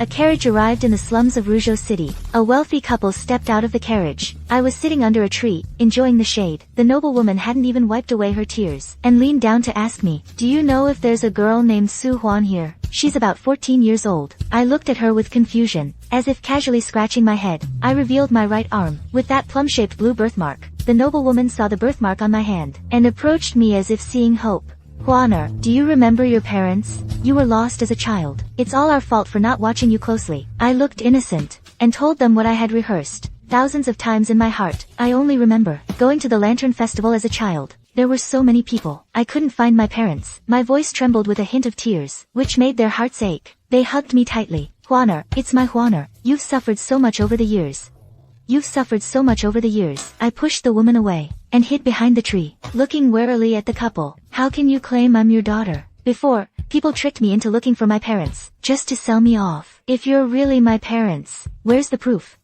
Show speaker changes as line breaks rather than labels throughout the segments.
A carriage arrived in the slums of Ruzhou City. A wealthy couple stepped out of the carriage. I was sitting under a tree, enjoying the shade. The noblewoman hadn't even wiped away her tears, and leaned down to ask me, "Do you know if there's a girl named Xu Huan here? She's about 14 years old." I looked at her with confusion. As if casually scratching my head, I revealed my right arm, with that plum-shaped blue birthmark. The noblewoman saw the birthmark on my hand, and approached me as if seeing hope. "Huaner, do you remember your parents? You were lost as a child. It's all our fault for not watching you closely." I looked innocent, and told them what I had rehearsed thousands of times in my heart. I only remember going to the Lantern Festival as a child. There were so many people. I couldn't find my parents. My voice trembled with a hint of tears, which made their hearts ache. They hugged me tightly. "Huaner, it's my Huaner. You've suffered so much over the years. You've suffered so much over the years." I pushed the woman away, and hid behind the tree, looking warily at the couple. "How can you claim I'm your daughter? Before, people tricked me into looking for my parents, just to sell me off. If you're really my parents, where's the proof?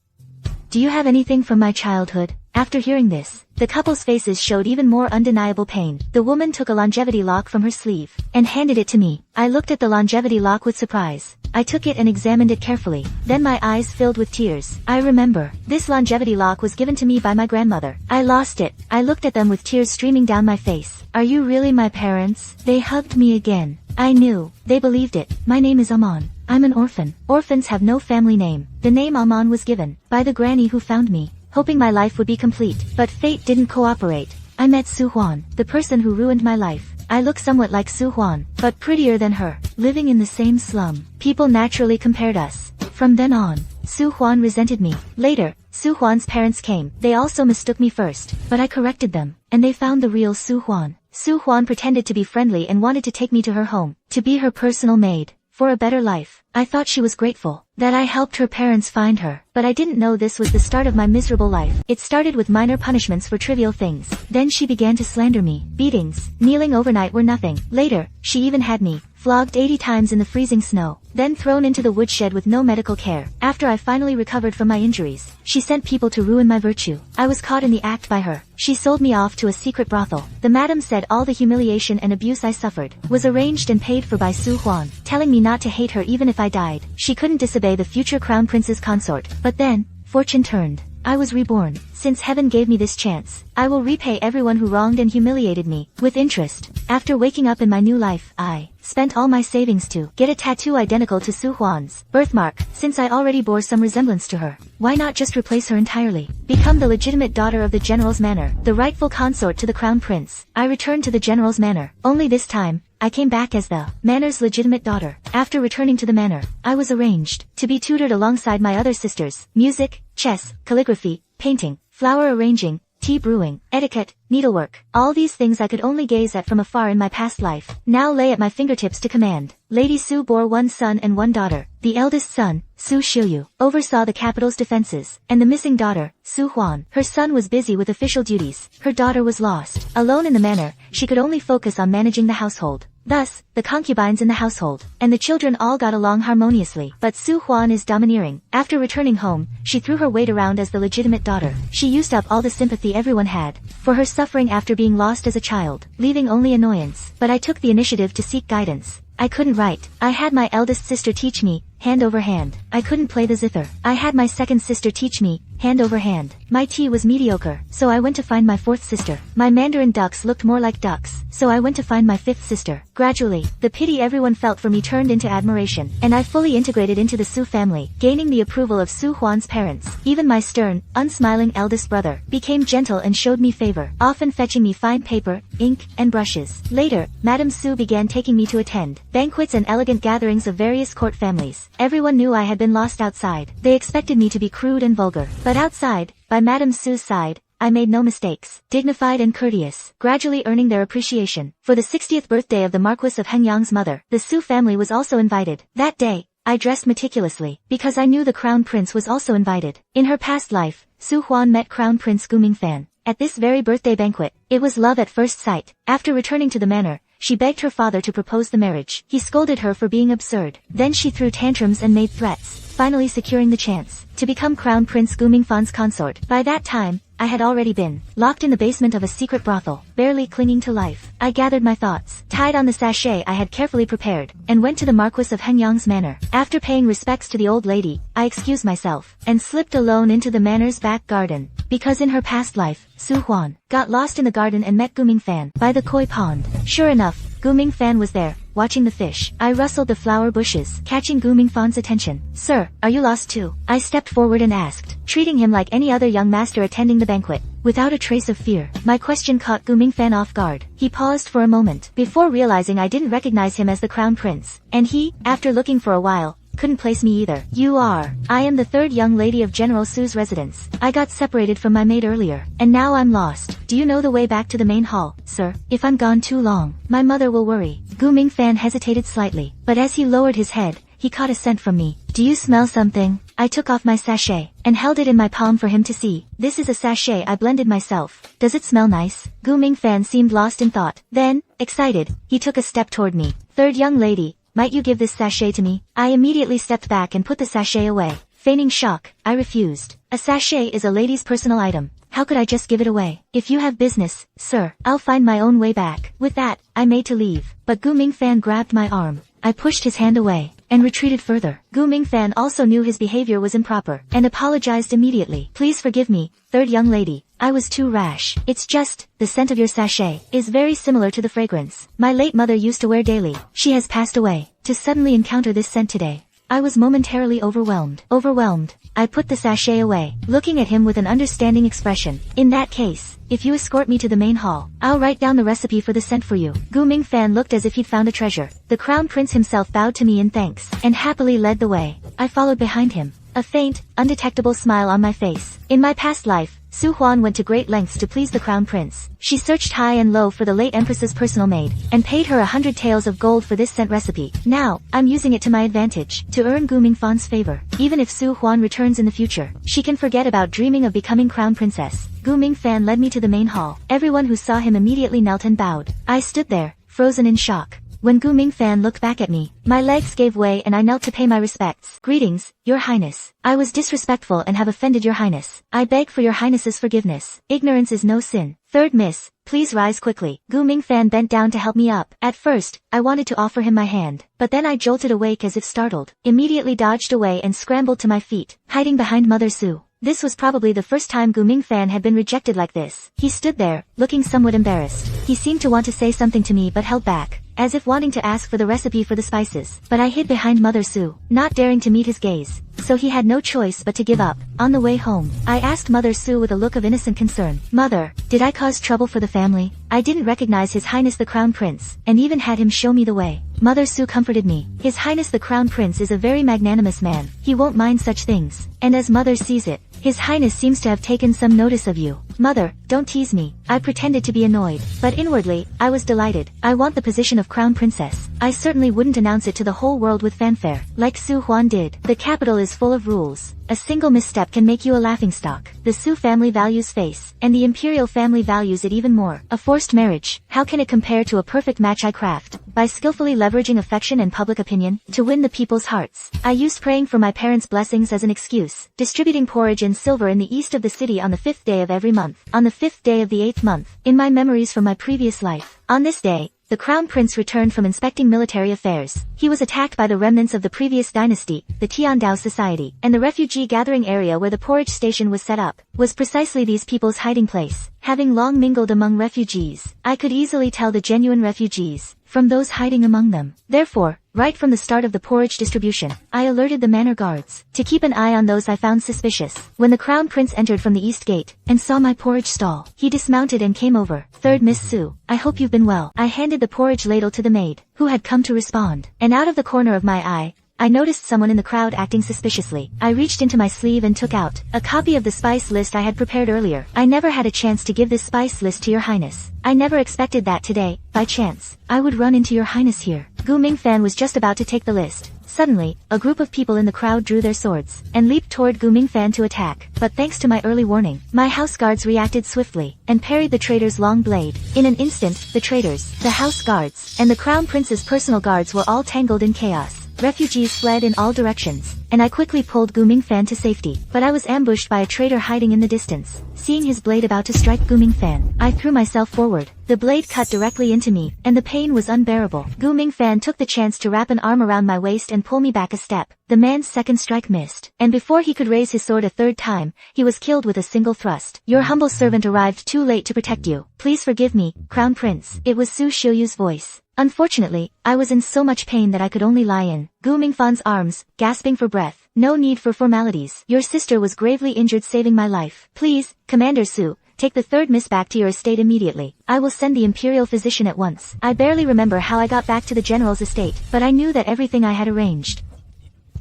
Do you have anything from my childhood?" After hearing this, the couple's faces showed even more undeniable pain. The woman took a longevity lock from her sleeve, and handed it to me. I looked at the longevity lock with surprise. I took it and examined it carefully. Then my eyes filled with tears. I remember, this longevity lock was given to me by my grandmother. I lost it. I looked at them with tears streaming down my face. "Are you really my parents?" They hugged me again. I knew. They believed it. "My name is Aman. I'm an orphan. Orphans have no family name." The name Aman was given by the granny who found me, hoping my life would be complete. But fate didn't cooperate. I met Xu Huan, the person who ruined my life. I look somewhat like Xu Huan, but prettier than her. Living in the same slum, people naturally compared us. From then on, Xu Huan resented me. Later, Xu Huan's parents came. They also mistook me first, but I corrected them, and they found the real Xu Huan. Xu Huan pretended to be friendly and wanted to take me to her home, to be her personal maid, for a better life. I thought she was grateful that I helped her parents find her, but I didn't know this was the start of my miserable life. It started with minor punishments for trivial things. Then she began to slander me. Beatings, kneeling overnight were nothing. Later, she even had me flogged 80 times in the freezing snow, then thrown into the woodshed with no medical care. After I finally recovered from my injuries, she sent people to ruin my virtue. I was caught in the act by her. She sold me off to a secret brothel. The madam said all the humiliation and abuse I suffered was arranged and paid for by Xu Huan, telling me not to hate her even if I died. She couldn't disobey the future crown prince's consort. But then, fortune turned. I was reborn. Since heaven gave me this chance, I will repay everyone who wronged and humiliated me, with interest. After waking up in my new life, I spent all my savings to get a tattoo identical to Xu Huan's birthmark. Since I already bore some resemblance to her, why not just replace her entirely? Become the legitimate daughter of the general's manor, the rightful consort to the crown prince. I returned to the general's manor. Only this time, I came back as the manor's legitimate daughter. After returning to the manor, I was arranged to be tutored alongside my other sisters. Music, chess, calligraphy, painting, flower arranging, tea brewing, etiquette, needlework. All these things I could only gaze at from afar in my past life, now lay at my fingertips to command. Lady Xu bore one son and one daughter. The eldest son, Xu Xiuyu, oversaw the capital's defenses, and the missing daughter, Xu Huan. Her son was busy with official duties. Her daughter was lost. Alone in the manor, she could only focus on managing the household. Thus, the concubines in the household, and the children all got along harmoniously. But Xu Huan is domineering. After returning home, she threw her weight around as the legitimate daughter. She used up all the sympathy everyone had for her suffering after being lost as a child, leaving only annoyance. But I took the initiative to seek guidance. I couldn't write. I had my eldest sister teach me, hand over hand. I couldn't play the zither. I had my second sister teach me, hand over hand. My tea was mediocre, so I went to find my fourth sister. My mandarin ducks looked more like ducks, so I went to find my fifth sister. Gradually, the pity everyone felt for me turned into admiration, and I fully integrated into the Xu family, gaining the approval of Xu Huan's parents. Even my stern, unsmiling eldest brother became gentle and showed me favor, often fetching me fine paper, ink, and brushes. Later, Madame Xu began taking me to attend banquets and elegant gatherings of various court families. Everyone knew I had been lost outside. They expected me to be crude and vulgar. But outside, by Madame Xu's side, I made no mistakes, dignified and courteous, gradually earning their appreciation. For the 60th birthday of the Marquis of Hengyang's mother, the Xu family was also invited. That day, I dressed meticulously, because I knew the Crown Prince was also invited. In her past life, Xu Huan met Crown Prince Gu Mingfan at this very birthday banquet. It was love at first sight. After returning to the manor, she begged her father to propose the marriage. He scolded her for being absurd. Then she threw tantrums and made threats, finally securing the chance to become Crown Prince Gu Mingfan's consort. By that time, I had already been locked in the basement of a secret brothel, barely clinging to life. I gathered my thoughts, tied on the sachet I had carefully prepared, and went to the Marquis of Henyang's manor. After paying respects to the old lady, I excused myself, and slipped alone into the manor's back garden. Because in her past life, Xu Huan got lost in the garden and met Gu Mingfan by the koi pond. Sure enough, Gu Mingfan was there, watching the fish. I rustled the flower bushes, catching Gu Mingfan's attention. "Sir, are you lost too?" I stepped forward and asked, treating him like any other young master attending the banquet, without a trace of fear. My question caught Gu Mingfan off guard. He paused for a moment, before realizing I didn't recognize him as the crown prince. And he, after looking for a while, couldn't place me either. "You are." "I am the third young lady of General Su's residence. I got separated from my maid earlier, and now I'm lost. Do you know the way back to the main hall, sir? If I'm gone too long, my mother will worry." Gu Mingfan hesitated slightly, but as he lowered his head, he caught a scent from me. "Do you smell something?" I took off my sachet, and held it in my palm for him to see. "This is a sachet I blended myself. Does it smell nice?" Gu Mingfan seemed lost in thought. Then, excited, he took a step toward me. "Third young lady, might you give this sachet to me?" I immediately stepped back and put the sachet away. Feigning shock, I refused. A sachet is a lady's personal item. How could I just give it away? "If you have business, sir, I'll find my own way back." With that, I made to leave, but Gu Mingfan grabbed my arm. I pushed his hand away, and retreated further. Gu Mingfan also knew his behavior was improper, and apologized immediately. "Please forgive me, third young lady. I was too rash. It's just, the scent of your sachet is very similar to the fragrance my late mother used to wear daily. She has passed away. To suddenly encounter this scent today, I was momentarily overwhelmed. I put the sachet away, looking at him with an understanding expression. "In that case, if you escort me to the main hall, I'll write down the recipe for the scent for you." Gu Mingfan looked as if he'd found a treasure. The crown prince himself bowed to me in thanks, and happily led the way. I followed behind him, a faint, undetectable smile on my face. In my past life, Xu Huan went to great lengths to please the crown prince. She searched high and low for the late empress's personal maid, and paid her 100 taels of gold for this scent recipe. Now, I'm using it to my advantage, to earn Gu Mingfan's favor. Even if Xu Huan returns in the future, she can forget about dreaming of becoming crown princess. Gu Mingfan led me to the main hall. Everyone who saw him immediately knelt and bowed. I stood there, frozen in shock. When Gu Mingfan looked back at me, my legs gave way and I knelt to pay my respects. "Greetings, your highness. I was disrespectful and have offended your highness. I beg for your highness's forgiveness. Ignorance is no sin. Third miss, please rise quickly." Gu Mingfan bent down to help me up. At first, I wanted to offer him my hand, but then I jolted awake as if startled, immediately dodged away and scrambled to my feet, hiding behind Mother Su. This was probably the first time Gu Mingfan had been rejected like this. He stood there, looking somewhat embarrassed. He seemed to want to say something to me but held back, as if wanting to ask for the recipe for the spices. But I hid behind Mother Su, not daring to meet his gaze. So he had no choice but to give up. On the way home, I asked Mother Su with a look of innocent concern. "Mother, did I cause trouble for the family?" I didn't recognize His Highness the Crown Prince, and even had him show me the way. Mother Su comforted me. "His Highness the Crown Prince is a very magnanimous man. He won't mind such things. And as Mother sees it, His Highness seems to have taken some notice of you." "Mother, don't tease me." I pretended to be annoyed, but inwardly, I was delighted. I want the position of Crown Princess. I certainly wouldn't announce it to the whole world with fanfare, like Xu Huan did. The capital is full of rules. A single misstep can make you a laughingstock. The Su family values face, and the imperial family values it even more. A forced marriage, how can it compare to a perfect match I craft? By skillfully leveraging affection and public opinion, to win the people's hearts. I used praying for my parents' blessings as an excuse, distributing porridge and silver in the east of the city on the 5th day of every month, on the 5th day of the 8th month, in my memories from my previous life. On this day, the Crown Prince returned from inspecting military affairs. He was attacked by the remnants of the previous dynasty, the Tiandao Society, and the refugee gathering area where the porridge station was set up was precisely these people's hiding place. Having long mingled among refugees, I could easily tell the genuine refugees from those hiding among them. Therefore, right from the start of the porridge distribution, I alerted the manor guards to keep an eye on those I found suspicious. When the Crown Prince entered from the east gate and saw my porridge stall, he dismounted and came over. "Third Miss Su, I hope you've been well." I handed the porridge ladle to the maid, who had come to respond, and out of the corner of my eye, I noticed someone in the crowd acting suspiciously. I reached into my sleeve and took out a copy of the spice list I had prepared earlier. "I never had a chance to give this spice list to your highness. I never expected that today, by chance, I would run into your highness here." Gu Mingfan was just about to take the list. Suddenly, a group of people in the crowd drew their swords and leaped toward Gu Mingfan to attack. But thanks to my early warning, my house guards reacted swiftly and parried the traitor's long blade. In an instant, the traitors, the house guards, and the Crown Prince's personal guards were all tangled in chaos. Refugees fled in all directions, and I quickly pulled Gu Mingfan to safety. But I was ambushed by a traitor hiding in the distance. Seeing his blade about to strike Gu Mingfan, I threw myself forward. The blade cut directly into me, and the pain was unbearable. Gu Mingfan took the chance to wrap an arm around my waist and pull me back a step. The man's second strike missed, and before he could raise his sword a third time, he was killed with a single thrust. Your humble servant arrived too late to protect you. Please forgive me, Crown Prince. It was Su Xiuyu's voice. Unfortunately, I was in so much pain that I could only lie in Gu Mingfan's arms, gasping for breath. No need for formalities. Your sister was gravely injured, saving my life. Please, Commander Su, take the third miss back to your estate immediately. I will send the imperial physician at once. I barely remember how I got back to the general's estate, but I knew that everything I had arranged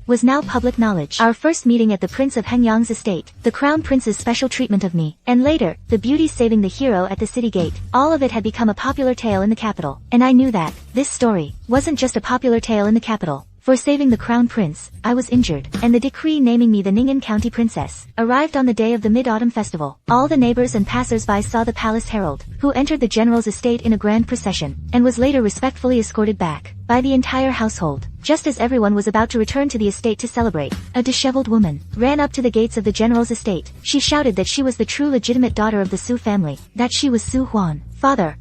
was now public knowledge. Our first meeting at the Prince of Hengyang's estate, the Crown Prince's special treatment of me, and later, the beauty saving the hero at the city gate. All of it had become a popular tale in the capital, and I knew that this story wasn't just a popular tale in the capital. For saving the Crown Prince, I was injured, and the decree naming me the Ning'an County Princess arrived on the day of the Mid-Autumn Festival. All the neighbors and passers-by saw the palace herald, who entered the general's estate in a grand procession, and was later respectfully escorted back by the entire household. Just as everyone was about to return to the estate to celebrate, a disheveled woman ran up to the gates of the general's estate. She shouted that she was the true legitimate daughter of the Xu family, that she was Xu Huan. Father,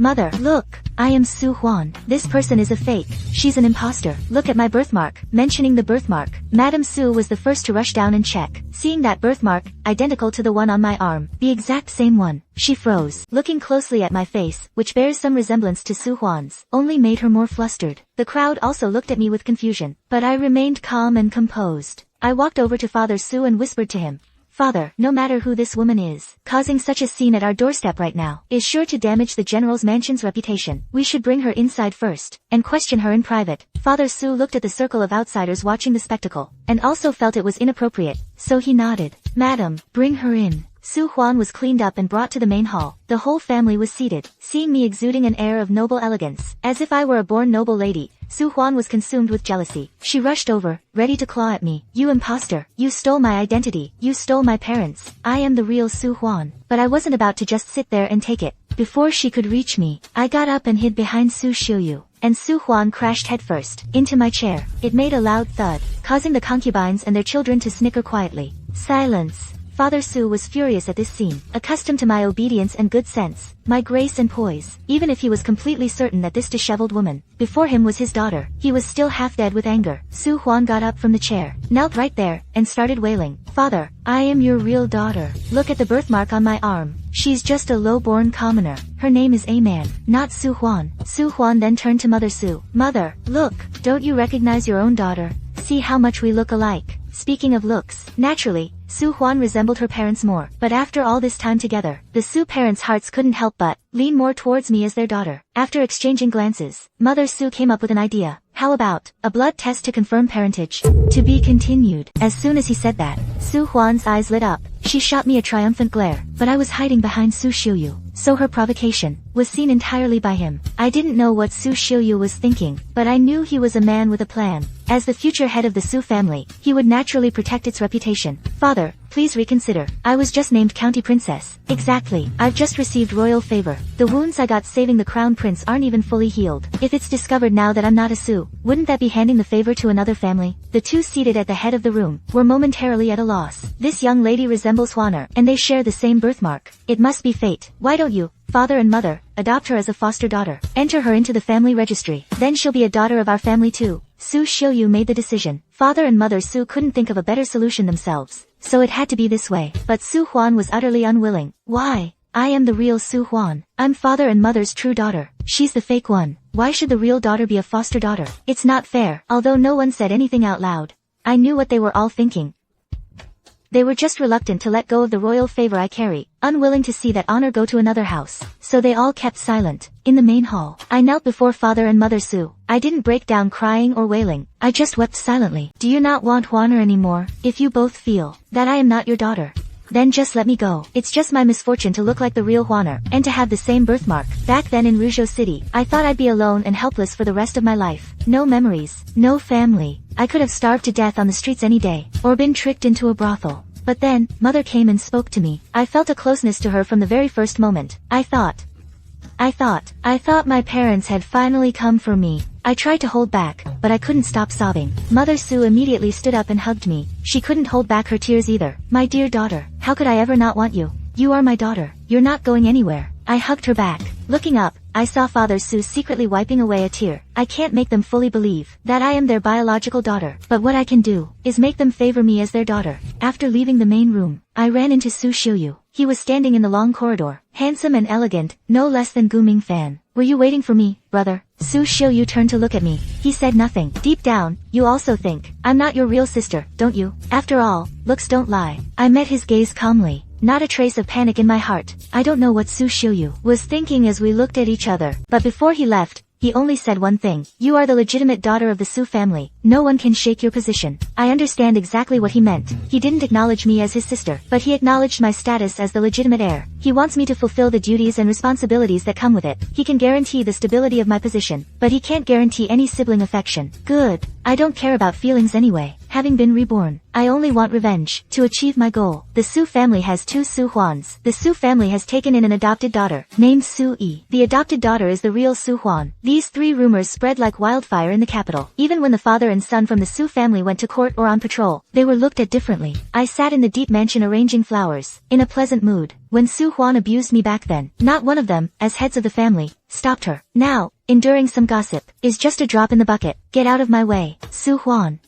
Mother, look, I am Xu Huan. This person is a fake. She's an imposter. Look at my birthmark. Mentioning the birthmark, Madame Xu was the first to rush down and check. Seeing that birthmark, identical to the one on my arm, the exact same one, she froze. Looking closely at my face, which bears some resemblance to Xu Huan's, only made her more flustered. The crowd also looked at me with confusion, but I remained calm and composed. I walked over to Father Xu and whispered to him, Father, no matter who this woman is, causing such a scene at our doorstep right now is sure to damage the general's mansion's reputation. We should bring her inside first, and question her in private. Father Xu looked at the circle of outsiders watching the spectacle, and also felt it was inappropriate, so he nodded. Madam, bring her in. Xu Huan was cleaned up and brought to the main hall. The whole family was seated. Seeing me exuding an air of noble elegance, as if I were a born noble lady, Xu Huan was consumed with jealousy. She rushed over, ready to claw at me. You imposter! You stole my identity! You stole my parents! I am the real Xu Huan. But I wasn't about to just sit there and take it. Before she could reach me, I got up and hid behind Xu Xiuyu, and Xu Huan crashed headfirst into my chair. It made a loud thud, causing the concubines and their children to snicker quietly. Silence! Father Xu was furious at this scene, accustomed to my obedience and good sense, my grace and poise. Even if he was completely certain that this disheveled woman before him was his daughter, he was still half dead with anger. Xu Huan got up from the chair, knelt right there, and started wailing. Father, I am your real daughter. Look at the birthmark on my arm. She's just a low-born commoner. Her name is Aman, not Xu Huan. Xu Huan then turned to Mother Xu. Mother, look, don't you recognize your own daughter? See how much we look alike. Speaking of looks, naturally, Xu Huan resembled her parents more. But after all this time together, the Xu parents' hearts couldn't help but lean more towards me as their daughter. After exchanging glances, Mother Xu came up with an idea. How about a blood test to confirm parentage? To be continued. As soon as he said that, Xu Huan's eyes lit up. She shot me a triumphant glare, but I was hiding behind Xu Xiuyu, so her provocation was seen entirely by him. I didn't know what Xu Xiuyu was thinking, but I knew he was a man with a plan. As the future head of the Xu family, he would naturally protect its reputation. Father, please reconsider. I was just named County Princess. Exactly. I've just received royal favor. The wounds I got saving the Crown Prince aren't even fully healed. If it's discovered now that I'm not a Xu, wouldn't that be handing the favor to another family? The two seated at the head of the room were momentarily at a loss. This young lady resembles Huaner, and they share the same birthmark. It must be fate. Why don't you, father and mother, adopt her as a foster daughter? Enter her into the family registry. Then she'll be a daughter of our family too. Xu Xiuyu made the decision. Father and Mother Xu couldn't think of a better solution themselves, so it had to be this way. But Xu Huan was utterly unwilling. Why? I am the real Xu Huan. I'm father and mother's true daughter. She's the fake one. Why should the real daughter be a foster daughter? It's not fair. Although no one said anything out loud, I knew what they were all thinking. They were just reluctant to let go of the royal favor I carry, unwilling to see that honor go to another house. So they all kept silent. In the main hall, I knelt before Father and Mother Xu. I didn't break down crying or wailing. I just wept silently. Do you not want Huaner anymore? If you both feel that I am not your daughter, then just let me go. It's just my misfortune to look like the real Huaner, and to have the same birthmark. Back then in Ruzhou City, I thought I'd be alone and helpless for the rest of my life. No memories, no family. I could have starved to death on the streets any day, or been tricked into a brothel. But then, Mother came and spoke to me. I felt a closeness to her from the very first moment. I thought my parents had finally come for me. I tried to hold back, but I couldn't stop sobbing. Mother Xu immediately stood up and hugged me. She couldn't hold back her tears either. My dear daughter, how could I ever not want you? You are my daughter. You're not going anywhere. I hugged her back. Looking up, I saw Father Xu secretly wiping away a tear. I can't make them fully believe that I am their biological daughter, but what I can do is make them favor me as their daughter. After leaving the main room, I ran into Xu Xiuyu. He was standing in the long corridor, handsome and elegant, no less than Gu Mingfan. Were you waiting for me, brother? Xu Xiuyu turned to look at me. He said nothing. Deep down, you also think I'm not your real sister, don't you? After all, looks don't lie. I met his gaze calmly. Not a trace of panic in my heart. I don't know what Xu Xiuyu was thinking as we looked at each other, but before he left, he only said one thing. You are the legitimate daughter of the Xu family. No one can shake your position. I understand exactly what he meant. He didn't acknowledge me as his sister, but he acknowledged my status as the legitimate heir. He wants me to fulfill the duties and responsibilities that come with it. He can guarantee the stability of my position, but he can't guarantee any sibling affection. Good. I don't care about feelings anyway. Having been reborn, I only want revenge to achieve my goal. The Xu family has two Xu Huans. The Xu family has taken in an adopted daughter, named Xu Yi. The adopted daughter is the real Xu Huan. These three rumors spread like wildfire in the capital. Even when the father and son from the Xu family went to court or on patrol, they were looked at differently. I sat in the deep mansion arranging flowers, in a pleasant mood. When Xu Huan abused me back then, not one of them, as heads of the family, stopped her. Now, enduring some gossip, is just a drop in the bucket. Get out of my way, Xu Huan.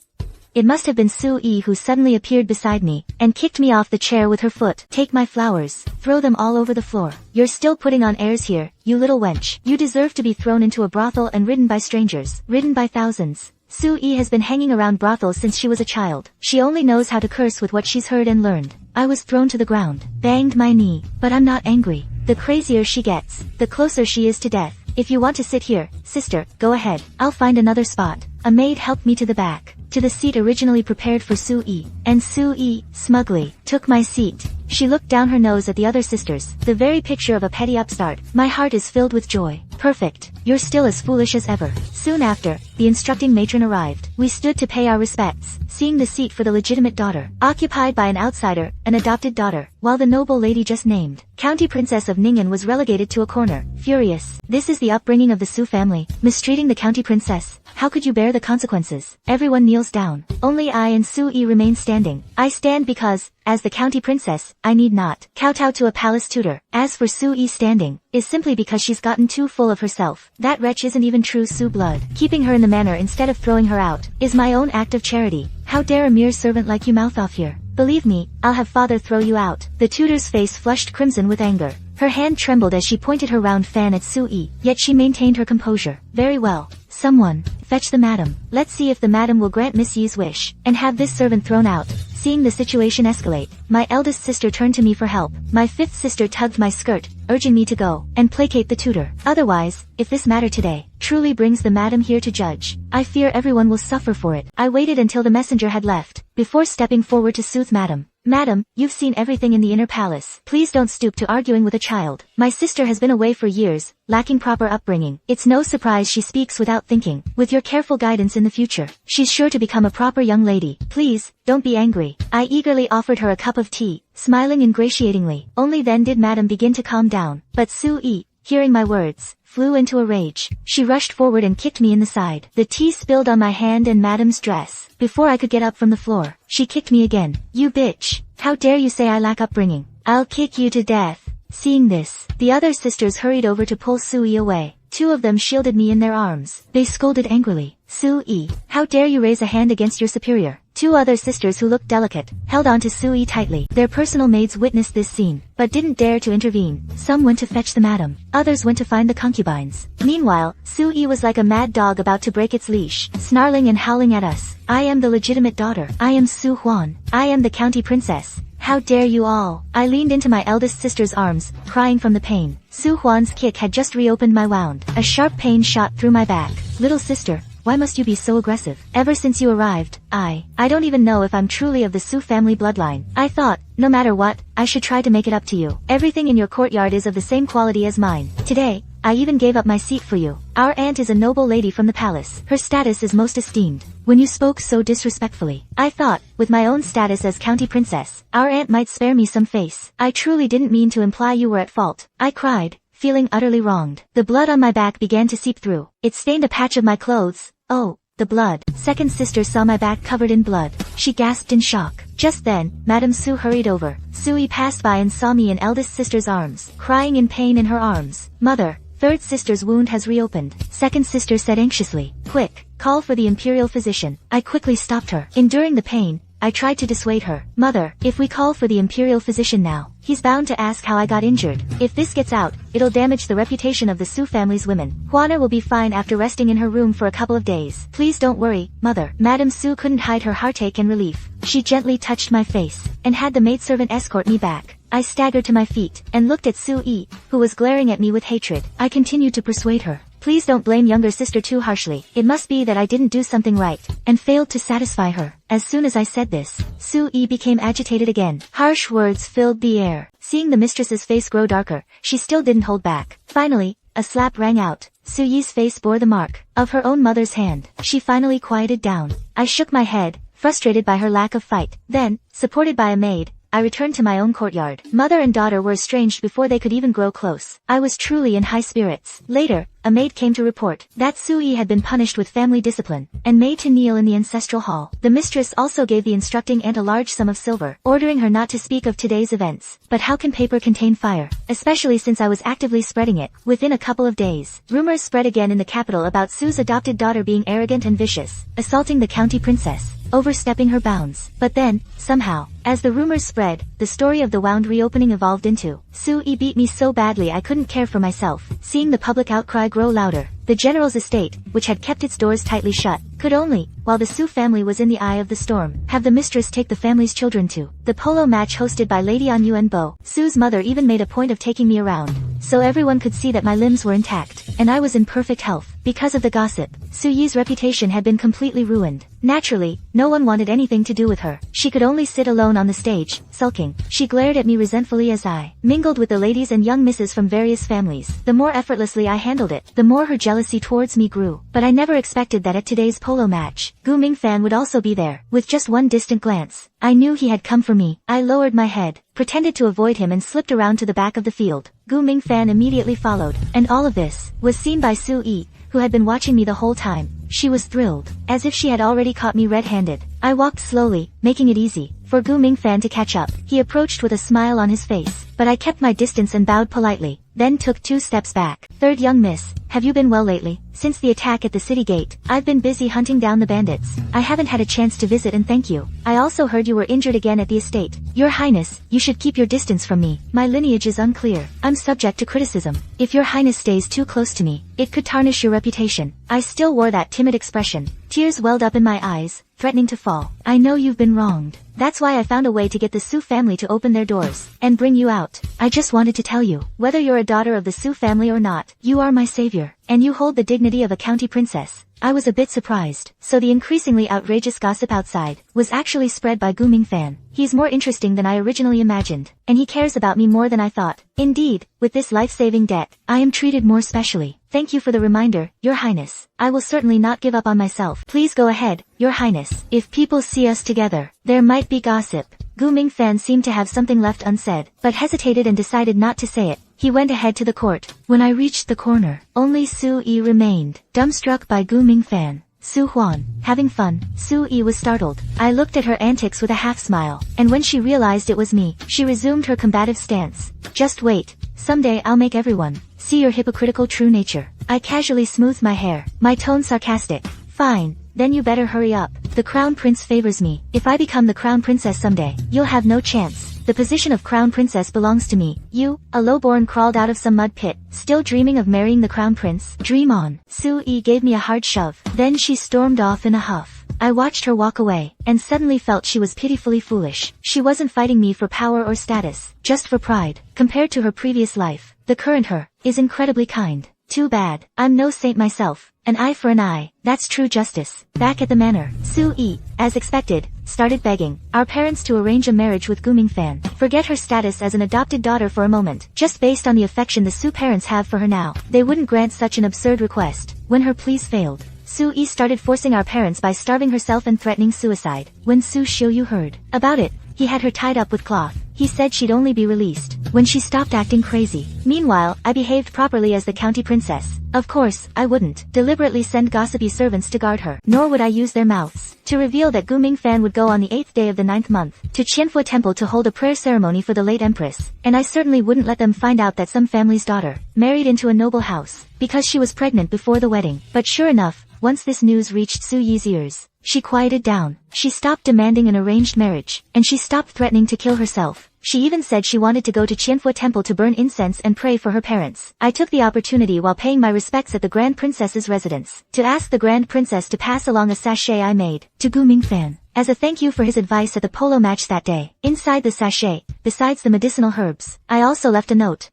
It must have been Xu Yi who suddenly appeared beside me, and kicked me off the chair with her foot. Take my flowers, throw them all over the floor. You're still putting on airs here, you little wench. You deserve to be thrown into a brothel and ridden by strangers, ridden by thousands. Xu Yi has been hanging around brothels since she was a child. She only knows how to curse with what she's heard and learned. I was thrown to the ground, banged my knee, but I'm not angry. The crazier she gets, the closer she is to death. If you want to sit here, sister, go ahead. I'll find another spot. A maid helped me to the back, to the seat originally prepared for Xu Yi, and Xu Yi, smugly, took my seat. She looked down her nose at the other sisters, the very picture of a petty upstart. My heart is filled with joy. Perfect. You're still as foolish as ever. Soon after, the instructing matron arrived. We stood to pay our respects, seeing the seat for the legitimate daughter, occupied by an outsider, an adopted daughter, while the noble lady just named, County Princess of Ning'an, was relegated to a corner, furious. This is the upbringing of the Xu family, mistreating the County Princess. How could you bear the consequences? Everyone kneels down. Only I and Xu Yi remain standing. I stand because, as the County Princess, I need not kowtow to a palace tutor. As for Xu Yi standing, is simply because she's gotten too full of herself. That wretch isn't even true Xu blood. Keeping her in the manor instead of throwing her out, is my own act of charity. How dare a mere servant like you mouth off here? Believe me, I'll have father throw you out. The tutor's face flushed crimson with anger. Her hand trembled as she pointed her round fan at Xu Yi, yet she maintained her composure. Very well. Someone, fetch the madam. Let's see if the madam will grant Miss Yi's wish, and have this servant thrown out. Seeing the situation escalate, my eldest sister turned to me for help. My fifth sister tugged my skirt, urging me to go and placate the tutor. Otherwise, if this matter today truly brings the madam here to judge, I fear everyone will suffer for it. I waited until the messenger had left, before stepping forward to soothe madam. Madam, you've seen everything in the inner palace. Please don't stoop to arguing with a child. My sister has been away for years, lacking proper upbringing. It's no surprise she speaks without thinking. With your careful guidance in the future, she's sure to become a proper young lady. Please, don't be angry. I eagerly offered her a cup of tea, smiling ingratiatingly. Only then did madam begin to calm down. But Xu Yi, hearing my words, flew into a rage. She rushed forward and kicked me in the side. The tea spilled on my hand and madam's dress. Before I could get up from the floor, she kicked me again. You bitch! How dare you say I lack upbringing? I'll kick you to death. Seeing this, the other sisters hurried over to pull Xu Yi away. Two of them shielded me in their arms. They scolded angrily. Xu Yi, how dare you raise a hand against your superior? Two other sisters who looked delicate, held on to Xu Yi tightly. Their personal maids witnessed this scene, but didn't dare to intervene. Some went to fetch the madam. Others went to find the concubines. Meanwhile, Xu Yi was like a mad dog about to break its leash, snarling and howling at us. I am the legitimate daughter. I am Xu Huan. I am the county princess. How dare you all? I leaned into my eldest sister's arms, crying from the pain. Xu Huan's kick had just reopened my wound. A sharp pain shot through my back. Little sister, why must you be so aggressive? Ever since you arrived, I don't even know if I'm truly of the Xu family bloodline. I thought, no matter what, I should try to make it up to you. Everything in your courtyard is of the same quality as mine. Today, I even gave up my seat for you. Our aunt is a noble lady from the palace. Her status is most esteemed. When you spoke so disrespectfully, I thought, with my own status as county princess, our aunt might spare me some face. I truly didn't mean to imply you were at fault. I cried, feeling utterly wronged. The blood on my back began to seep through. It stained a patch of my clothes. Oh, the blood. Second sister saw my back covered in blood. She gasped in shock. Just then, Madame Xu hurried over. Xu passed by and saw me in eldest sister's arms, crying in pain in her arms. Mother, third sister's wound has reopened. Second sister said anxiously. Quick, call for the imperial physician. I quickly stopped her. Enduring the pain, I tried to dissuade her. Mother, if we call for the imperial physician now, he's bound to ask how I got injured. If this gets out, it'll damage the reputation of the Xu family's women. Huana will be fine after resting in her room for a couple of days. Please don't worry, Mother. Madame Xu couldn't hide her heartache and relief. She gently touched my face, and had the maidservant escort me back. I staggered to my feet, and looked at Xu, who was glaring at me with hatred. I continued to persuade her. Please don't blame younger sister too harshly. It must be that I didn't do something right, and failed to satisfy her. As soon as I said this, Xu became agitated again. Harsh words filled the air. Seeing the mistress's face grow darker, she still didn't hold back. Finally, a slap rang out. Xu face bore the mark of her own mother's hand. She finally quieted down. I shook my head, frustrated by her lack of fight. Then, supported by a maid, I returned to my own courtyard. Mother and daughter were estranged before they could even grow close. I was truly in high spirits. Later, a maid came to report that Xu had been punished with family discipline, and made to kneel in the ancestral hall. The mistress also gave the instructing aunt a large sum of silver, ordering her not to speak of today's events. But how can paper contain fire? Especially since I was actively spreading it. Within a couple of days, rumors spread again in the capital about Xu's adopted daughter being arrogant and vicious, assaulting the county princess, overstepping her bounds. But then, somehow, as the rumors spread, the story of the wound reopening evolved into, Xu beat me so badly I couldn't care for myself. Seeing the public outcry grow louder, the general's estate, which had kept its doors tightly shut, could only, while the Xu family was in the eye of the storm, have the mistress take the family's children to the polo match hosted by Lady An Yuan Bo. Xu's mother even made a point of taking me around, so everyone could see that my limbs were intact, and I was in perfect health. Because of the gossip, Xu reputation had been completely ruined. Naturally, no one wanted anything to do with her. She could only sit alone on the stage, sulking. She glared at me resentfully as I mingled with the ladies and young misses from various families. The more effortlessly I handled it, the more her jealousy towards me grew. But I never expected that at today's polo match, Gu Mingfan would also be there. With just one distant glance, I knew he had come for me. I lowered my head, pretended to avoid him and slipped around to the back of the field. Gu Mingfan immediately followed, and all of this was seen by Xu, who had been watching me the whole time. She was thrilled, as if she had already caught me red-handed. I walked slowly, making it easy for Gu Mingfan to catch up. He approached with a smile on his face, but I kept my distance and bowed politely, then took 2 steps back. Third young miss, have you been well lately? Since the attack at the city gate, I've been busy hunting down the bandits. I haven't had a chance to visit and thank you. I also heard you were injured again at the estate. Your Highness, you should keep your distance from me. My lineage is unclear. I'm subject to criticism. If your Highness stays too close to me, it could tarnish your reputation. I still wore that timid expression. Tears welled up in my eyes, threatening to fall. I know you've been wronged. That's why I found a way to get the Xu family to open their doors and bring you out. I just wanted to tell you, whether you're a daughter of the Xu family or not, you are my savior, and you hold the dignity of a county princess. I was a bit surprised. So the increasingly outrageous gossip outside was actually spread by Gu Mingfan. He's more interesting than I originally imagined, and he cares about me more than I thought. Indeed, with this life-saving debt, I am treated more specially. Thank you for the reminder, Your Highness. I will certainly not give up on myself. Please go ahead, Your Highness. If people see us together, there might be gossip. Gu Mingfan seemed to have something left unsaid, but hesitated and decided not to say it. He went ahead to the court. When I reached the corner, only Xu remained, dumbstruck by Gu Mingfan. Xu Huan, having fun. Xu was startled. I looked at her antics with a half-smile, and when she realized it was me, she resumed her combative stance. Just wait. Someday I'll make everyone see your hypocritical true nature. I casually smoothed my hair, my tone sarcastic. Fine, then you better hurry up. The crown prince favors me. If I become the crown princess someday, you'll have no chance. The position of crown princess belongs to me. You, a lowborn, crawled out of some mud pit, still dreaming of marrying the crown prince? Dream on. Xu gave me a hard shove. Then she stormed off in a huff. I watched her walk away, and suddenly felt she was pitifully foolish. She wasn't fighting me for power or status, just for pride. Compared to her previous life, the current her is incredibly kind. Too bad, I'm no saint myself. An eye for an eye, that's true justice. Back at the manor, Xu, as expected, started begging our parents to arrange a marriage with Gu Mingfan. Forget her status as an adopted daughter for a moment. Just based on the affection the Xu parents have for her now, they wouldn't grant such an absurd request. When her pleas failed, Xu started forcing our parents by starving herself and threatening suicide. When Xu Xiu heard about it, he had her tied up with cloth. He said she'd only be released when she stopped acting crazy. Meanwhile, I behaved properly as the county princess. Of course, I wouldn't deliberately send gossipy servants to guard her, nor would I use their mouths to reveal that Gu Mingfan would go on the 8th day of the 9th month to Qianfu Temple to hold a prayer ceremony for the late empress, and I certainly wouldn't let them find out that some family's daughter married into a noble house because she was pregnant before the wedding. But sure enough, once this news reached Su Yi's ears, she quieted down. She stopped demanding an arranged marriage, and she stopped threatening to kill herself. She even said she wanted to go to Qianfu Temple to burn incense and pray for her parents. I took the opportunity while paying my respects at the Grand Princess's residence to ask the Grand Princess to pass along a sachet I made to Gu Mingfan as a thank you for his advice at the polo match that day. Inside the sachet, besides the medicinal herbs, I also left a note.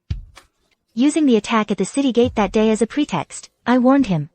Using the attack at the city gate that day as a pretext, I warned him.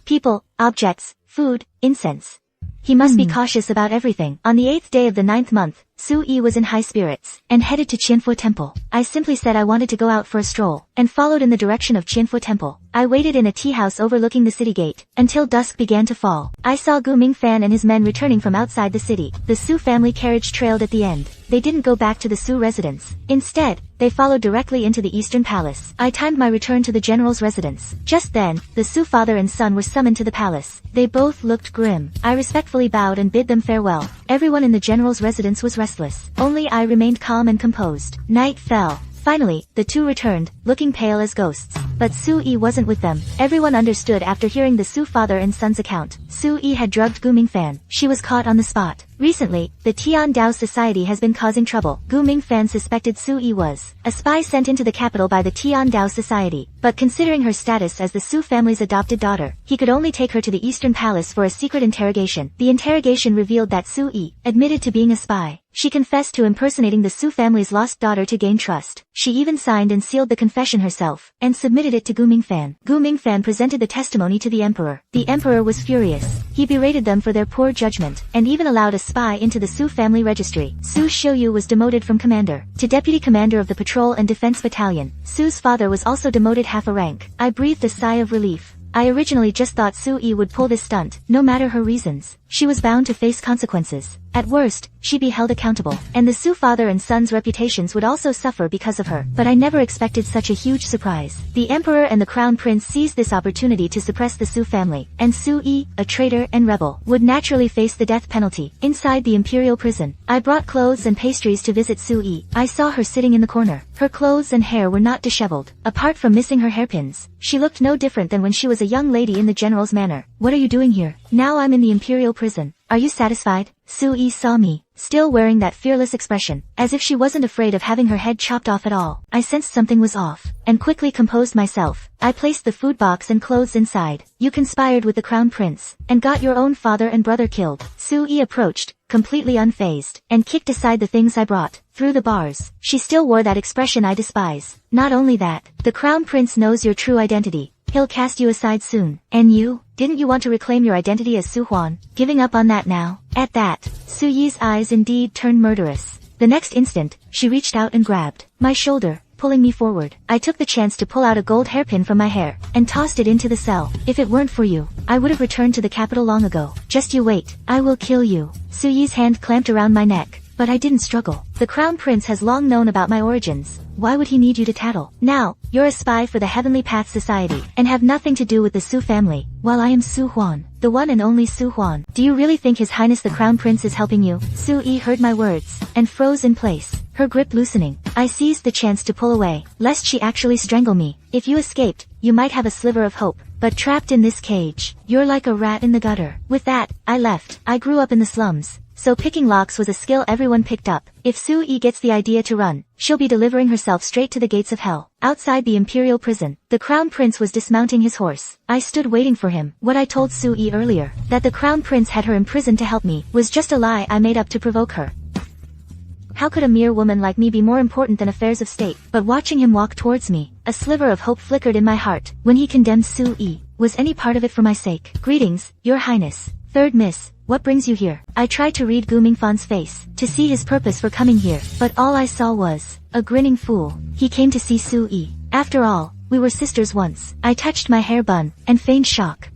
People, objects, food, incense. He must be cautious about everything. On the 8th day of the 9th month, Su Yi was in high spirits and headed to Qianfu Temple. I simply said I wanted to go out for a stroll and followed in the direction of Qianfu Temple. I waited in a tea house overlooking the city gate until dusk began to fall. I saw Gu Mingfan and his men returning from outside the city. The Su family carriage trailed at the end. They didn't go back to the Su residence. Instead, they followed directly into the Eastern Palace. I timed my return to the general's residence. Just then, the Su father and son were summoned to the palace. They both looked grim. I respectfully bowed and bid them farewell. Everyone in the general's residence was restless. Only I remained calm and composed. Night fell. Finally, the two returned, looking pale as ghosts. But Su Yi wasn't with them. Everyone understood after hearing the Su father and son's account. Su Yi had drugged Gu Mingfan. She was caught on the spot. Recently, the Tian Dao Society has been causing trouble. Gu Mingfan suspected Su Yi was a spy sent into the capital by the Tian Dao Society. But considering her status as the Su family's adopted daughter, he could only take her to the Eastern Palace for a secret interrogation. The interrogation revealed that Su Yi admitted to being a spy. She confessed to impersonating the Su family's lost daughter to gain trust. She even signed and sealed the confession herself, and submitted it to Gu Mingfan. Gu Mingfan presented the testimony to the emperor. The emperor was furious. He berated them for their poor judgment, and even allowed a spy into the Su family registry. Su Xiuyu was demoted from commander to deputy commander of the patrol and defense battalion. Su's father was also demoted half a rank. I breathed a sigh of relief. I originally just thought Su Yi would pull this stunt. No matter her reasons, she was bound to face consequences. At worst, she'd be held accountable, and the Su father and son's reputations would also suffer because of her. But I never expected such a huge surprise. The emperor and the crown prince seized this opportunity to suppress the Su family, and Su Yi, a traitor and rebel, would naturally face the death penalty. Inside the imperial prison, I brought clothes and pastries to visit Su Yi. I saw her sitting in the corner. Her clothes and hair were not disheveled. Apart from missing her hairpins, she looked no different than when she was a young lady in the general's manor. What are you doing here? Now I'm in the imperial prison. Are you satisfied? Su Yi saw me, still wearing that fearless expression, as if she wasn't afraid of having her head chopped off at all. I sensed something was off, and quickly composed myself. I placed the food box and clothes inside. You conspired with the crown prince, and got your own father and brother killed. Su Yi approached, completely unfazed, and kicked aside the things I brought. Through the bars, she still wore that expression I despise. Not only that, the crown prince knows your true identity. He'll cast you aside soon. And you? Didn't you want to reclaim your identity as Xu Huan? Giving up on that now? At that, Su Yi's eyes indeed turned murderous. The next instant, she reached out and grabbed my shoulder, pulling me forward. I took the chance to pull out a gold hairpin from my hair, and tossed it into the cell. If it weren't for you, I would have returned to the capital long ago. Just you wait. I will kill you. Su Yi's hand clamped around my neck, but I didn't struggle. The crown prince has long known about my origins. Why would he need you to tattle? Now, you're a spy for the Heavenly Path Society, and have nothing to do with the Su family, while I am Xu Huan, the one and only Xu Huan. Do you really think His Highness the Crown Prince is helping you? Su Yi heard my words, and froze in place, her grip loosening. I seized the chance to pull away, lest she actually strangle me. If you escaped, you might have a sliver of hope, but trapped in this cage, you're like a rat in the gutter. With that, I left. I grew up in the slums, so picking locks was a skill everyone picked up. If Su Yi gets the idea to run, she'll be delivering herself straight to the gates of hell. Outside the imperial prison, the crown prince was dismounting his horse. I stood waiting for him. What I told Su Yi earlier, that the crown prince had her imprisoned to help me, was just a lie I made up to provoke her. How could a mere woman like me be more important than affairs of state? But watching him walk towards me, a sliver of hope flickered in my heart. When he condemned Su Yi, was any part of it for my sake? Greetings, Your Highness. Third Miss. What brings you here? I tried to read Gu Mingfan's face, to see his purpose for coming here, but all I saw was a grinning fool. He came to see Su Yi. After all, we were sisters once. I touched my hair bun, and feigned shock.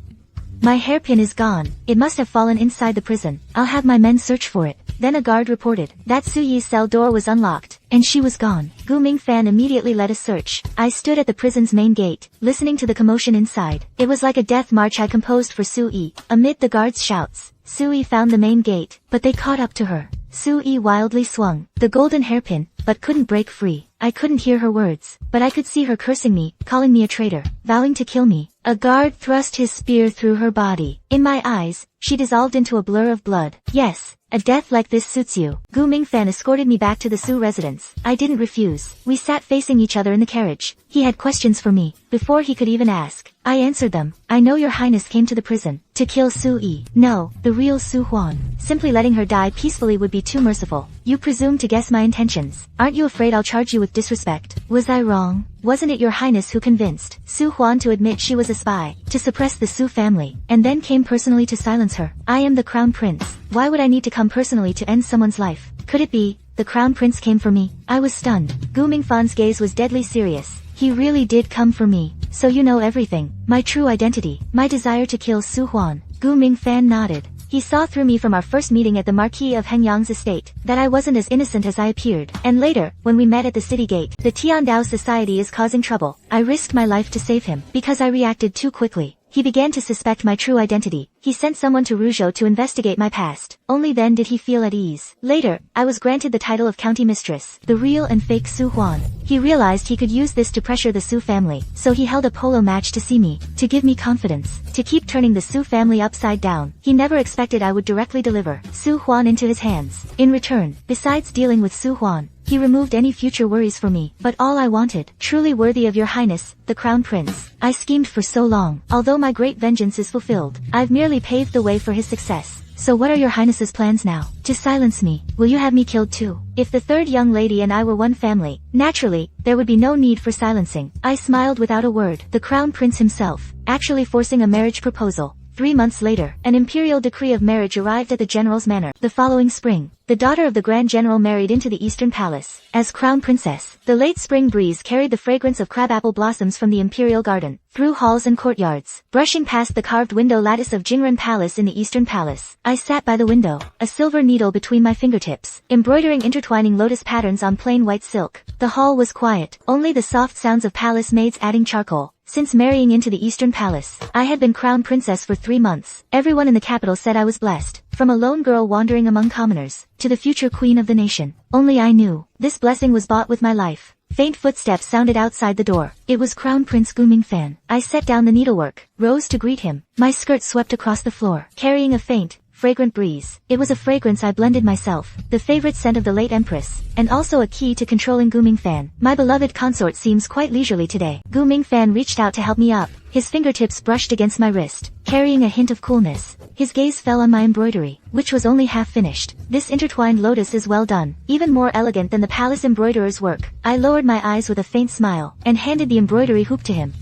My hairpin is gone. It must have fallen inside the prison. I'll have my men search for it. Then a guard reported that Su Yi's cell door was unlocked, and she was gone. Gu Mingfan immediately led a search. I stood at the prison's main gate, listening to the commotion inside. It was like a death march I composed for Su Yi. Amid the guards' shouts, Su Yi found the main gate, but they caught up to her. Su Yi wildly swung the golden hairpin, but couldn't break free. I couldn't hear her words, but I could see her cursing me, calling me a traitor, vowing to kill me. A guard thrust his spear through her body. In my eyes, she dissolved into a blur of blood. Yes, a death like this suits you. Gu Mingfan escorted me back to the Su residence. I didn't refuse. We sat facing each other in the carriage. He had questions for me. Before he could even ask, I answered them. I know your highness came to the prison to kill Su Yi. No, the real Xu Huan. Simply letting her die peacefully would be too merciful. You presume to guess my intentions. Aren't you afraid I'll charge you with disrespect? Was I wrong? Wasn't it your highness who convinced Xu Huan to admit she was a spy, to suppress the Su family, and then came personally to silence her? I am the crown prince. Why would I need to come personally to end someone's life? Could it be the crown prince came for me? I was stunned. Gu Mingfan's gaze was deadly serious. He really did come for me. So you know everything. My true identity. My desire to kill Xu Huan. Gu Mingfan nodded. He saw through me from our first meeting at the Marquis of Hengyang's estate, that I wasn't as innocent as I appeared. And later, when we met at the city gate, the Tiandao Society is causing trouble. I risked my life to save him, because I reacted too quickly. He began to suspect my true identity. He sent someone to Ruzhou to investigate my past. Only then did he feel at ease. Later, I was granted the title of county mistress, the real and fake Xu Huan. He realized he could use this to pressure the Su family, so he held a polo match to see me, to give me confidence, to keep turning the Su family upside down. He never expected I would directly deliver Xu Huan into his hands. In return, besides dealing with Xu Huan, he removed any future worries for me. But all I wanted, truly worthy of your highness, the crown prince. I schemed for so long. Although my great vengeance is fulfilled, I've merely paved the way for his success. So what are your highness's plans now? To silence me. Will you have me killed too? If the third young lady and I were one family, naturally, there would be no need for silencing. I smiled without a word. The crown prince himself, actually forcing a marriage proposal. 3 months later, an imperial decree of marriage arrived at the general's manor. The following spring, the daughter of the Grand General married into the Eastern Palace. As crown princess, the late spring breeze carried the fragrance of crabapple blossoms from the imperial garden, through halls and courtyards, brushing past the carved window lattice of Jingren Palace in the Eastern Palace. I sat by the window, a silver needle between my fingertips, embroidering intertwining lotus patterns on plain white silk. The hall was quiet, only the soft sounds of palace maids adding charcoal. Since marrying into the Eastern Palace, I had been crown princess for 3 months. Everyone in the capital said I was blessed. From a lone girl wandering among commoners, to the future queen of the nation. Only I knew, this blessing was bought with my life. Faint footsteps sounded outside the door. It was Crown Prince Gu Mingfan. I set down the needlework, rose to greet him. My skirt swept across the floor, carrying a faint, fragrant breeze. It was a fragrance I blended myself, the favorite scent of the late empress, and also a key to controlling Gu Mingfan. My beloved consort seems quite leisurely today. Gu Mingfan reached out to help me up. His fingertips brushed against my wrist, carrying a hint of coolness. His gaze fell on my embroidery, which was only half finished. This intertwined lotus is well done, even more elegant than the palace embroiderer's work. I lowered my eyes with a faint smile, and handed the embroidery hoop to him.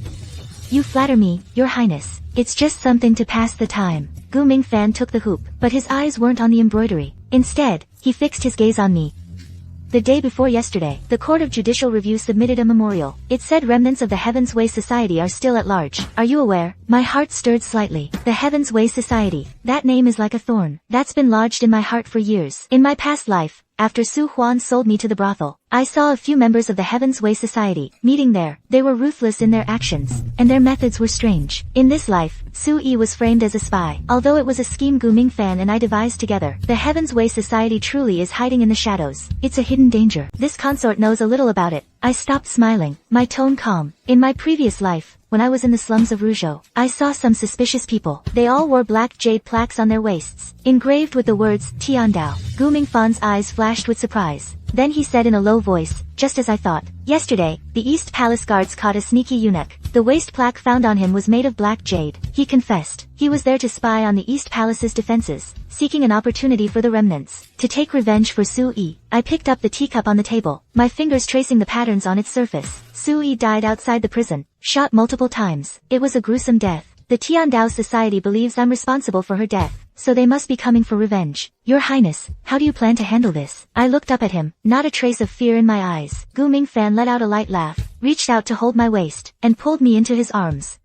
You flatter me, your highness. It's just something to pass the time. Gu Mingfan took the hoop, but his eyes weren't on the embroidery. Instead, he fixed his gaze on me. The day before yesterday, the Court of Judicial Review submitted a memorial. It said remnants of the Heaven's Way Society are still at large. Are you aware? My heart stirred slightly. The Heaven's Way Society. That name is like a thorn. That's been lodged in my heart for years. In my past life, after Xu Huan sold me to the brothel, I saw a few members of the Heaven's Way Society meeting there. They were ruthless in their actions, and their methods were strange. In this life, Su Yi was framed as a spy. Although it was a scheme Gu Mingfan and I devised together, the Heaven's Way Society truly is hiding in the shadows. It's a hidden danger. This consort knows a little about it. I stopped smiling, my tone calm. In my previous life, when I was in the slums of Ruzhou, I saw some suspicious people. They all wore black jade plaques on their waists, engraved with the words Tiandao. Gu Mingfan's eyes flashed with surprise. Then he said in a low voice, just as I thought. Yesterday, the East Palace guards caught a sneaky eunuch. The waist plaque found on him was made of black jade. He confessed. He was there to spy on the East Palace's defenses, seeking an opportunity for the remnants, to take revenge for Su Yi. I picked up the teacup on the table, my fingers tracing the patterns on its surface. Su Yi died outside the prison, shot multiple times. It was a gruesome death. The Tiandao Society believes I'm responsible for her death, so they must be coming for revenge. Your Highness, how do you plan to handle this? I looked up at him, not a trace of fear in my eyes. Gu Mingfan let out a light laugh, reached out to hold my waist, and pulled me into his arms.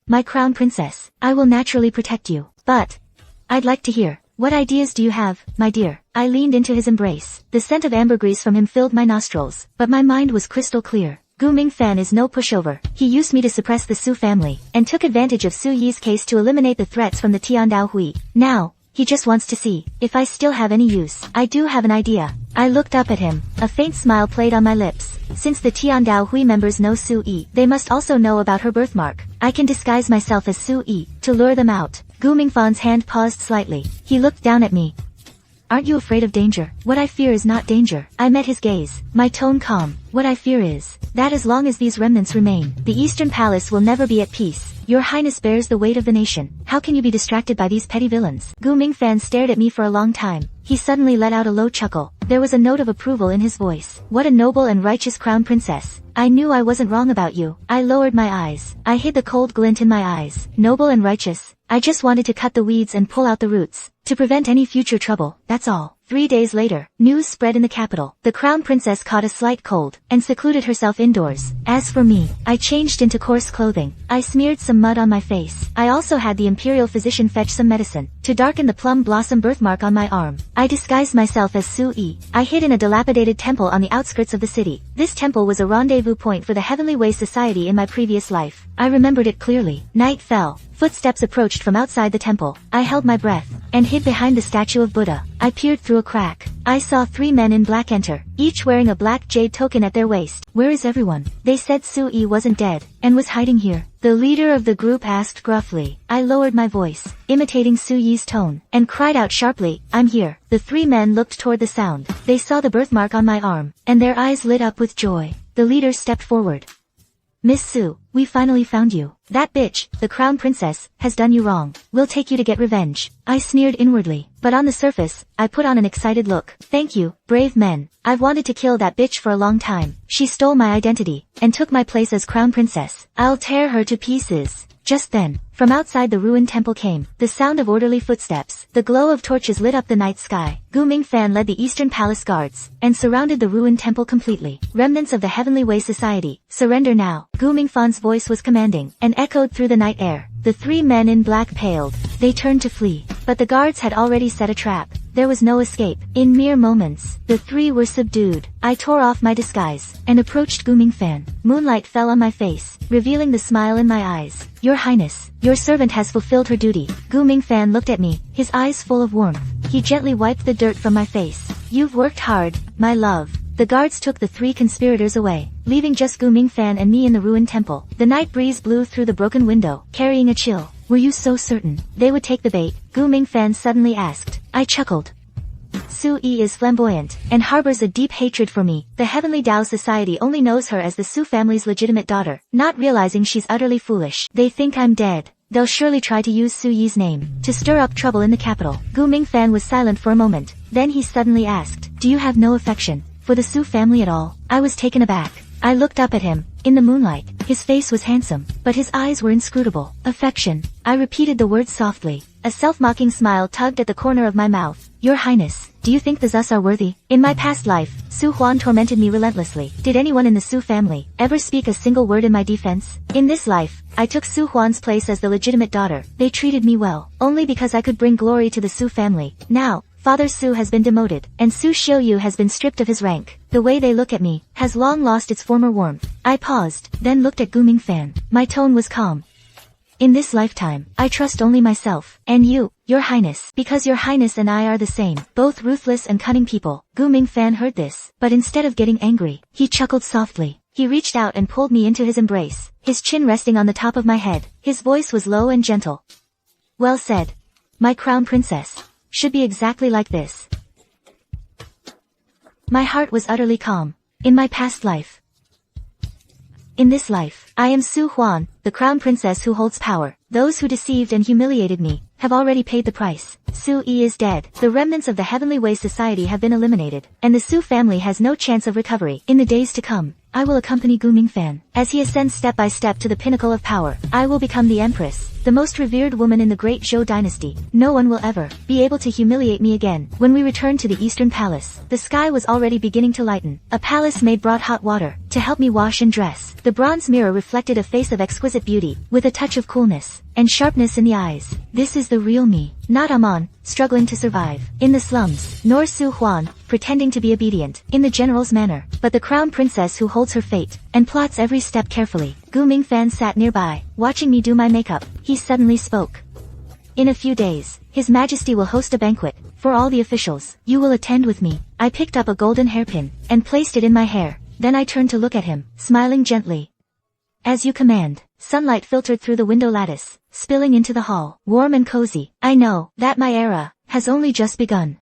My crown princess, I will naturally protect you, but I'd like to hear, What ideas do you have, my dear? I leaned into his embrace. The scent of ambergris from him filled my nostrils, but my mind was crystal clear. Gu Mingfan is no pushover. He used me to suppress the Xu family, and took advantage of Su Yi's case to eliminate the threats from the Tiandao Hui. Now, he just wants to see if I still have any use. I do have an idea. I looked up at him. A faint smile played on my lips. Since the Tiandao Hui members know Su Yi, they must also know about her birthmark. I can disguise myself as Su Yi to lure them out. Gu Mingfan's hand paused slightly. He looked down at me. Aren't you afraid of danger? What I fear is not danger. I met his gaze, my tone calm. What I fear is that as long as these remnants remain, the Eastern Palace will never be at peace. Your Highness bears the weight of the nation. How can you be distracted by these petty villains? Gu Mingfan stared at me for a long time. He suddenly let out a low chuckle. There was a note of approval in his voice. What a noble and righteous crown princess. I knew I wasn't wrong about you. I lowered my eyes. I hid the cold glint in my eyes. Noble and righteous. I just wanted to cut the weeds and pull out the roots. To prevent any future trouble, that's all. 3 days later, news spread in the capital. The crown princess caught a slight cold, and secluded herself indoors. As for me, I changed into coarse clothing. I smeared some mud on my face. I also had the imperial physician fetch some medicine, to darken the plum blossom birthmark on my arm. I disguised myself as Su Yi. I hid in a dilapidated temple on the outskirts of the city. This temple was a rendezvous point for the Heavenly Way Society in my previous life. I remembered it clearly. Night fell. Footsteps approached from outside the temple. I held my breath, and hid behind the statue of Buddha. I peered through a crack. I saw 3 men in black enter, each wearing a black jade token at their waist. Where is everyone? They said Su Yi wasn't dead, and was hiding here. The leader of the group asked gruffly. I lowered my voice, imitating Su Yi's tone, and cried out sharply, I'm here. The 3 men looked toward the sound. They saw the birthmark on my arm, and their eyes lit up with joy. The leader stepped forward. Miss Su, we finally found you. That bitch, the crown princess, has done you wrong. We'll take you to get revenge. I sneered inwardly, but on the surface, I put on an excited look. Thank you, brave men. I've wanted to kill that bitch for a long time. She stole my identity, and took my place as crown princess. I'll tear her to pieces. Just then, from outside the ruined temple came the sound of orderly footsteps. The glow of torches lit up the night sky. Gu Mingfan led the Eastern Palace guards, and surrounded the ruined temple completely. Remnants of the Heavenly Way Society, surrender now. Gu Mingfan's voice was commanding, and echoed through the night air. The 3 men in black paled. They turned to flee, but the guards had already set a trap. There was no escape. In mere moments, the 3 were subdued. I tore off my disguise, and approached Gu Mingfan. Moonlight fell on my face, revealing the smile in my eyes. Your Highness, your servant has fulfilled her duty. Gu Mingfan looked at me, his eyes full of warmth. He gently wiped the dirt from my face. You've worked hard, my love. The guards took the 3 conspirators away, leaving just Gu Mingfan and me in the ruined temple. The night breeze blew through the broken window, carrying a chill. Were you so certain they would take the bait? Gu Mingfan suddenly asked. I chuckled. Su Yi is flamboyant, and harbors a deep hatred for me. The Heavenly Dao Society only knows her as the Su family's legitimate daughter, not realizing she's utterly foolish. They think I'm dead. They'll surely try to use Su Yi's name to stir up trouble in the capital. Gu Mingfan was silent for a moment. Then he suddenly asked, do you have no affection for the Su family at all? I was taken aback. I looked up at him. In the moonlight, his face was handsome, but his eyes were inscrutable. Affection. I repeated the words softly. A self-mocking smile tugged at the corner of my mouth. Your Highness, do you think the Zus are worthy? In my past life, Xu Huan tormented me relentlessly. Did anyone in the Su family ever speak a single word in my defense? In this life, I took Xu Huan's place as the legitimate daughter. They treated me well, only because I could bring glory to the Su family. Now, Father Su has been demoted, and Su Xiuyu has been stripped of his rank. The way they look at me has long lost its former warmth. I paused, then looked at Gu Mingfan. My tone was calm. In this lifetime, I trust only myself, and you, Your Highness, because Your Highness and I are the same, both ruthless and cunning people. Gu Mingfan heard this, but instead of getting angry, he chuckled softly. He reached out and pulled me into his embrace, his chin resting on the top of my head. His voice was low and gentle. Well said. My crown princess should be exactly like this. My heart was utterly calm. In my past life. In this life, I am Xu Huan, the crown princess who holds power. Those who deceived and humiliated me have already paid the price. Su Yi is dead. The remnants of the Heavenly Way Society have been eliminated, and the Su family has no chance of recovery. In the days to come, I will accompany Gu Mingfan as he ascends step by step to the pinnacle of power. I will become the Empress, the most revered woman in the great Zhou dynasty. No one will ever be able to humiliate me again. When we returned to the Eastern Palace, the sky was already beginning to lighten. A palace maid brought hot water to help me wash and dress. The bronze mirror reflected a face of exquisite beauty, with a touch of coolness and sharpness in the eyes. This is the real me, not Aman, struggling to survive in the slums, nor Xu Huan, pretending to be obedient in the general's manner, but the crown princess who holds her fate and plots every step carefully. Gu Mingfan sat nearby, watching me do my makeup. He suddenly spoke. In a few days, His Majesty will host a banquet for all the officials. You will attend with me. I picked up a golden hairpin and placed it in my hair. Then I turned to look at him, smiling gently. As you command. Sunlight filtered through the window lattice, spilling into the hall, warm and cozy. I know that my era has only just begun.